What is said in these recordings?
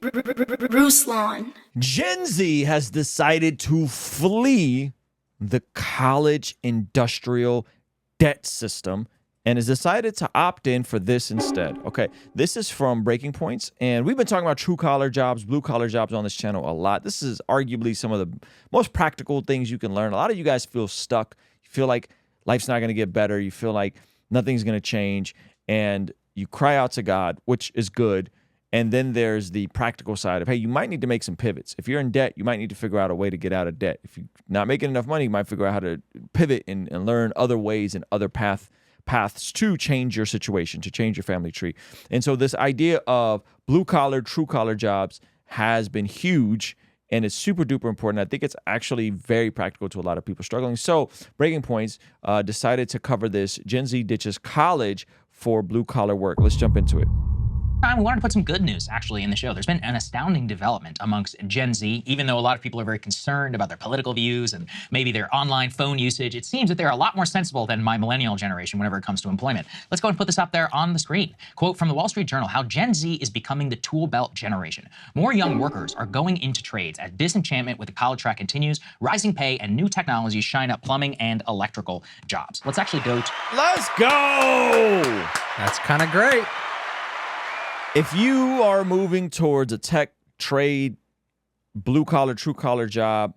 Ruslan. Gen Z has decided to flee the college industrial debt system and has decided to opt in for this instead. Okay, this is from Breaking Points, and we've been talking about true-collar jobs, blue-collar jobs on this channel a lot. This is arguably some of the most practical things you can learn. A lot of you guys feel stuck. You feel like life's not going to get better. You feel like nothing's going to change, and you cry out to God, which is good. And then there's the practical side of, hey, you might need to make some pivots. If you're in debt, you might need to figure out a way to get out of debt. If you're not making enough money, you might figure out how to pivot and learn other ways and other paths to change your situation, to change your family tree. And so this idea of blue-collar, true-collar jobs has been huge, and it's super duper important. I think it's actually very practical to a lot of people struggling. So Breaking Points decided to cover this. Gen Z ditches college for blue-collar work. Let's jump into it. We wanted to put some good news, actually, in the show. There's been an astounding development amongst Gen Z. Even though a lot of people are very concerned about their political views and maybe their online phone usage, it seems that they're a lot more sensible than my millennial generation whenever it comes to employment. Let's go and put this up there on the screen. Quote from the Wall Street Journal, how Gen Z is becoming the tool belt generation. More young workers are going into trades as disenchantment with the college track continues, rising pay and new technologies shine up plumbing and electrical jobs. Let's actually go to... Let's go! That's kind of great. If you are moving towards a tech trade, blue collar, true collar job,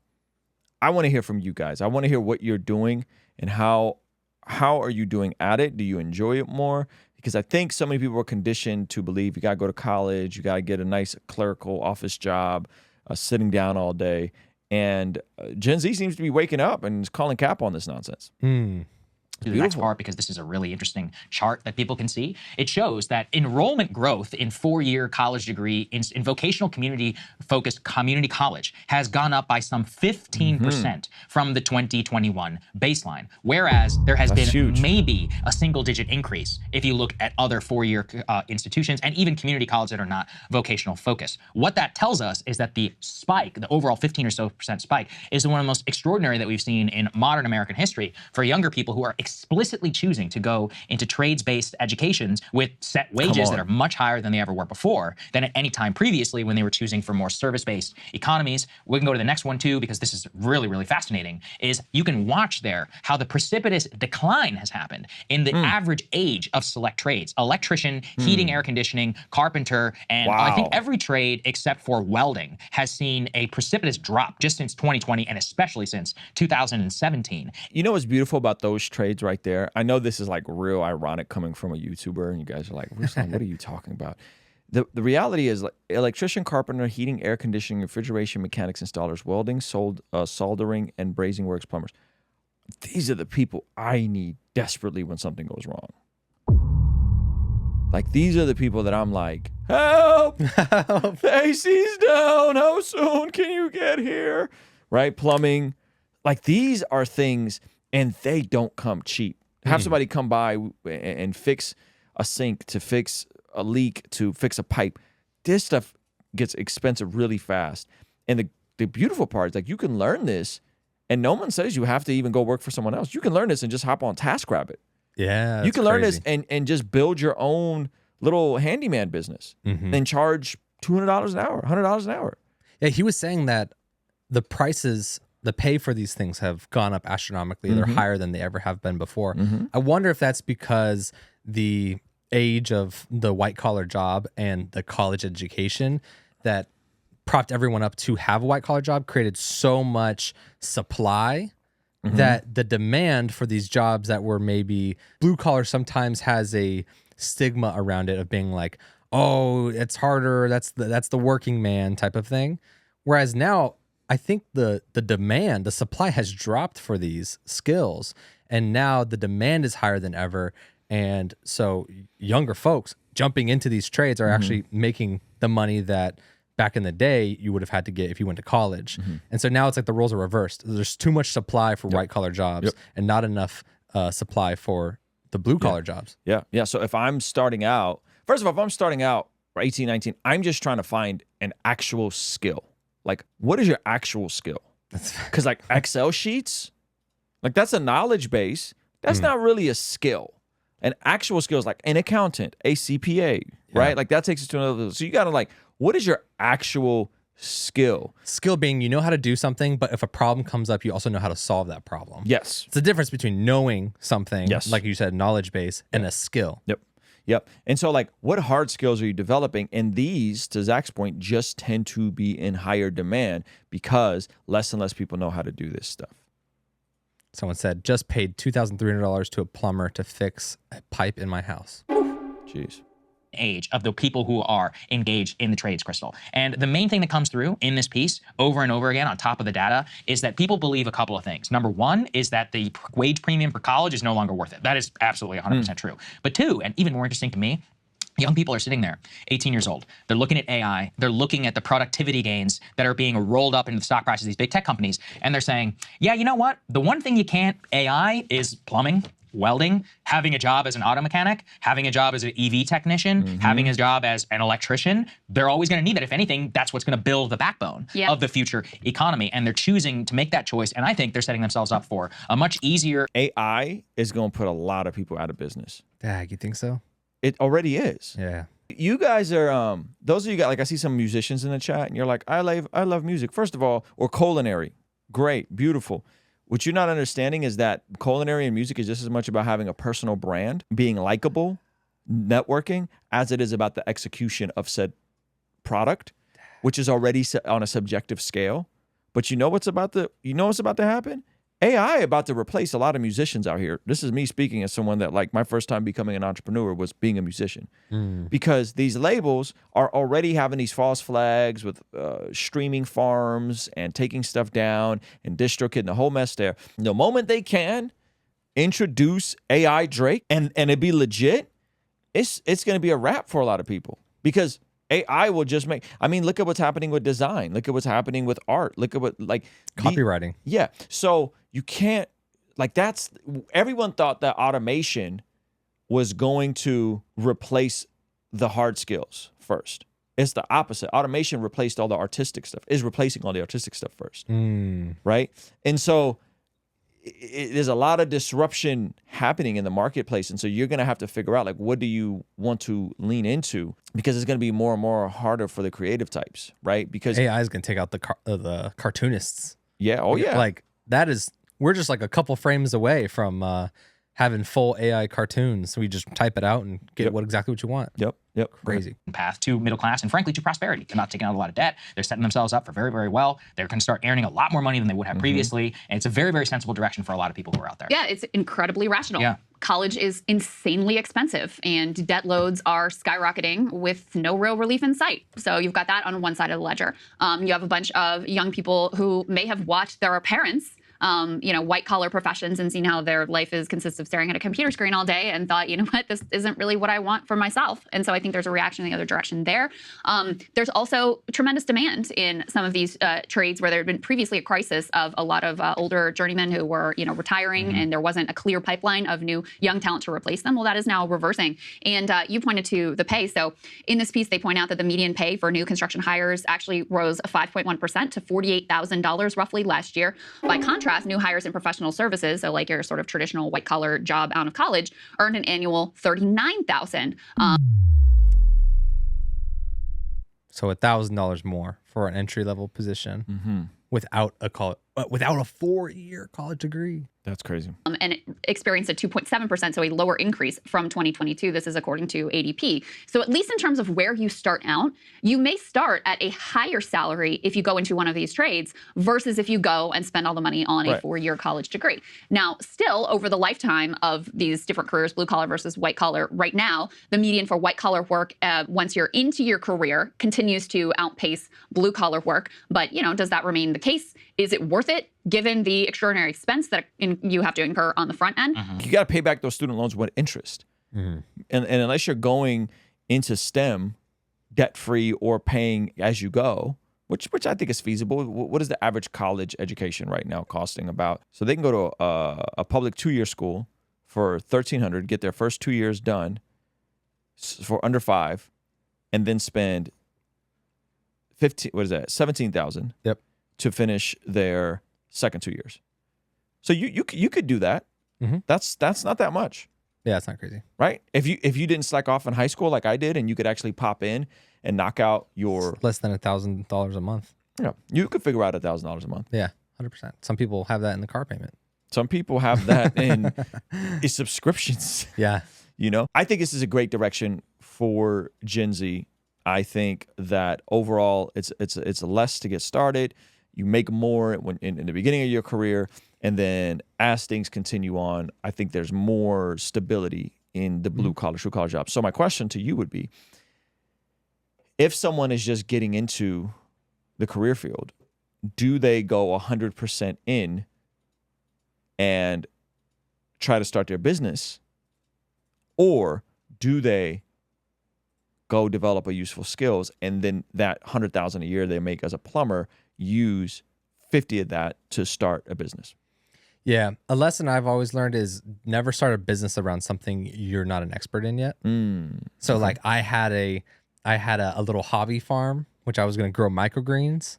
I want to hear from you guys. I want to hear what you're doing and how are you doing at it? Do you enjoy it more? Because I think so many people are conditioned to believe you got to go to college, you got to get a nice clerical office job, sitting down all day. And Gen Z seems to be waking up and is calling cap on this nonsense. To the next part, because this is a really interesting chart that people can see. It shows that enrollment growth in four-year college degree in vocational community-focused community college has gone up by some 15% from the 2021 baseline, whereas there has been maybe a single-digit increase if you look at other four-year institutions and even community colleges that are not vocational focused. What that tells us is that the spike, the overall 15% or so spike, is one of the most extraordinary that we've seen in modern American history for younger people who are explicitly choosing to go into trades-based educations with set wages that are much higher than they ever were before than at any time previously when they were choosing for more service-based economies. We can go to the next one too, because this is really, really fascinating, is you can watch there how the precipitous decline has happened in the average age of select trades. Electrician, heating, air conditioning, carpenter, and I think every trade except for welding has seen a precipitous drop just since 2020 and especially since 2017. You know what's beautiful about those trades right there? I know this is like real ironic coming from a YouTuber, and you guys are like, Ruslan, what are you talking about? The reality is, like, electrician, carpenter, heating, air conditioning, refrigeration, mechanics, installers, welding, soldering, and brazing works, plumbers. These are the people I need desperately when something goes wrong. Like, these are the people that I'm like, help! Help! AC's down! How soon can you get here? Right? Plumbing. Like, these are things, and they don't come cheap. Have somebody come by and fix a sink, to fix a leak, to fix a pipe. This stuff gets expensive really fast. And the beautiful part is, like, you can learn this, and no one says you have to even go work for someone else. You can learn this and just hop on TaskRabbit. Yeah, you can learn this and just build your own little handyman business and charge $200 an hour, $100 an hour. Yeah, he was saying that the prices, the pay for these things have gone up astronomically. They're higher than they ever have been before. I wonder if that's because the age of the white collar job and the college education that propped everyone up to have a white collar job created so much supply that the demand for these jobs that were maybe blue collar sometimes has a stigma around it of being like, oh, it's harder. That's the working man type of thing. Whereas now, I think the demand, the supply has dropped for these skills, and now the demand is higher than ever. And so younger folks jumping into these trades are actually making the money that back in the day you would have had to get if you went to college. And so now it's like the roles are reversed. There's too much supply for white collar jobs and not enough supply for the blue collar jobs. Yeah. So if I'm starting out, first of all, if I'm starting out 18, 19, I'm just trying to find an actual skill. Like, what is your actual skill? Because like Excel sheets, like that's a knowledge base. That's not really a skill. An actual skill is like an accountant, a CPA, right? Like that takes us to another level. So you got to like, what is your actual skill? Skill being you know how to do something, but if a problem comes up, you also know how to solve that problem. Yes. It's the difference between knowing something, Yes. like you said, knowledge base, and a skill. Yep. And so, like, what hard skills are you developing? And these, to Zach's point, just tend to be in higher demand because less and less people know how to do this stuff. Someone said, just paid $2,300 to a plumber to fix a pipe in my house. Jeez. Age of the people who are engaged in the trades, Crystal. And the main thing that comes through in this piece over and over again on top of the data is that people believe a couple of things. Number one is that the wage premium for college is no longer worth it. That is absolutely 100% true. But two, and even more interesting to me, young people are sitting there, 18 years old. They're looking at AI. They're looking at the productivity gains that are being rolled up into the stock prices of these big tech companies. And they're saying, yeah, you know what? The one thing you can't AI is plumbing, welding, having a job as an auto mechanic, having a job as an EV technician, having a job as an electrician. They're always going to need that. If anything, that's what's going to build the backbone of the future economy. And they're choosing to make that choice. And I think they're setting themselves up for a much easier. AI is going to put a lot of people out of business. Dag, you think so? It already is. Yeah. You guys are those of you guys, like I see some musicians in the chat and you're like, I love music. First of all, or culinary. Great, beautiful. What you're not understanding is that culinary and music is just as much about having a personal brand, being likable, networking, as it is about the execution of said product, which is already on a subjective scale. But you know what's about to happen? AI about to replace a lot of musicians out here. This is me speaking as someone that, like, my first time becoming an entrepreneur was being a musician. Because these labels are already having these false flags with streaming farms and taking stuff down and DistroKid and the whole mess there. The moment they can introduce AI Drake and it be legit, it's going to be a wrap for a lot of people because AI will just make, I mean, look at what's happening with design. Look at what's happening with art. Look at what, like, Copywriting. Yeah. So you can't, like, everyone thought that automation was going to replace the hard skills first. It's the opposite. Automation replaced all the artistic stuff, is replacing all the artistic stuff first. Right. And so there's a lot of disruption happening in the marketplace. And so you're going to have to figure out, like, what do you want to lean into? Because it's going to be more and more harder for the creative types, right? Because AI is going to take out the cartoonists. Yeah. Oh, yeah. Like, we're just like a couple frames away from having full AI cartoons. So we just type it out and get exactly what you want. Yep. Crazy. Path to middle class and frankly to prosperity. They're not taking out a lot of debt. They're setting themselves up for very, very well. They're going to start earning a lot more money than they would have previously. And it's a very, very sensible direction for a lot of people who are out there. Yeah, it's incredibly rational. Yeah. College is insanely expensive and debt loads are skyrocketing with no real relief in sight. So you've got that on one side of the ledger. You have a bunch of young people who may have watched their parents white collar professions and seen how their life consists of staring at a computer screen all day and thought, you know what, this isn't really what I want for myself. And so I think there's a reaction in the other direction there. There's also tremendous demand in some of these trades where there had been previously a crisis of a lot of older journeymen who were, retiring and there wasn't a clear pipeline of new young talent to replace them. Well, that is now reversing. And you pointed to the pay. So in this piece, they point out that the median pay for new construction hires actually rose 5.1% to $48,000 roughly last year. By contrast, new hires in professional services, so like your sort of traditional white-collar job out of college, earned an annual $39,000. So $1,000 more for an entry-level position without a 4-year college degree. That's crazy. And it experienced a 2.7%, so a lower increase from 2022. This is according to ADP. So at least in terms of where you start out, you may start at a higher salary if you go into one of these trades versus if you go and spend all the money on a 4-year college degree. Now, still, over the lifetime of these different careers, blue collar versus white collar, right now, the median for white collar work, once you're into your career, continues to outpace blue collar work. But, does that remain the case? Is it worth it given the extraordinary expense that you have to incur on the front end? You got to pay back those student loans with interest. And unless you're going into STEM debt-free or paying as you go, which I think is feasible. What is the average college education right now costing about? So they can go to a public 2-year school for $1,300, get their first 2 years done for under $5,000, and then spend $17,000 to finish their second 2 years. So you could do that. That's not that much. Yeah, it's not crazy. Right? If you didn't slack off in high school like I did and you could actually pop in and knock out your. Less than $1,000 a month. Yeah, you could figure out $1,000 a month. Yeah, 100%. Some people have that in the car payment. Some people have that in subscriptions. Yeah. I think this is a great direction for Gen Z. I think that overall it's less to get started. You make more when in the beginning of your career, and then as things continue on, I think there's more stability in the blue collar, true collar jobs. So my question to you would be, if someone is just getting into the career field, do they go 100% in and try to start their business, or do they go develop a useful skills, and then that $100,000 a year they make as a plumber, use 50 of that to start a business? Yeah, a lesson I've always learned is never start a business around something you're not an expert in yet. So like I had a little hobby farm, which I was going to grow microgreens.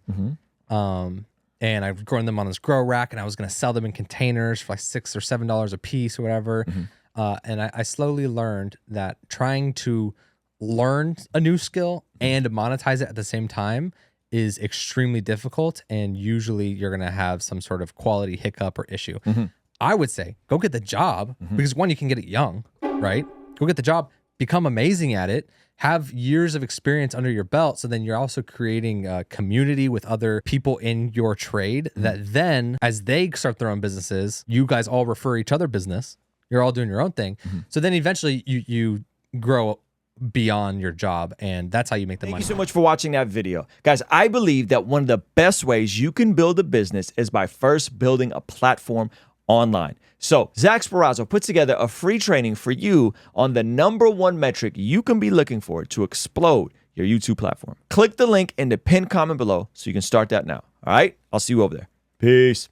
And I've grown them on this grow rack, and I was going to sell them in containers for like $6 or $7 a piece or whatever. And I slowly learned that trying to learn a new skill and monetize it at the same time is extremely difficult, and usually you're going to have some sort of quality hiccup or issue. I would say go get the job, because one, you can get it young, right? Go get the job, become amazing at it, have years of experience under your belt, so then you're also creating a community with other people in your trade that then, as they start their own businesses, you guys all refer each other business. You're all doing your own thing. So then eventually you grow beyond your job, and that's how you make the money. Thank you so much for watching that video. Guys, I believe that one of the best ways you can build a business is by first building a platform online. So Zach Sparazzo put together a free training for you on the #1 metric you can be looking for to explode your YouTube platform. Click the link in the pinned comment below so you can start that now. All right, I'll see you over there. Peace.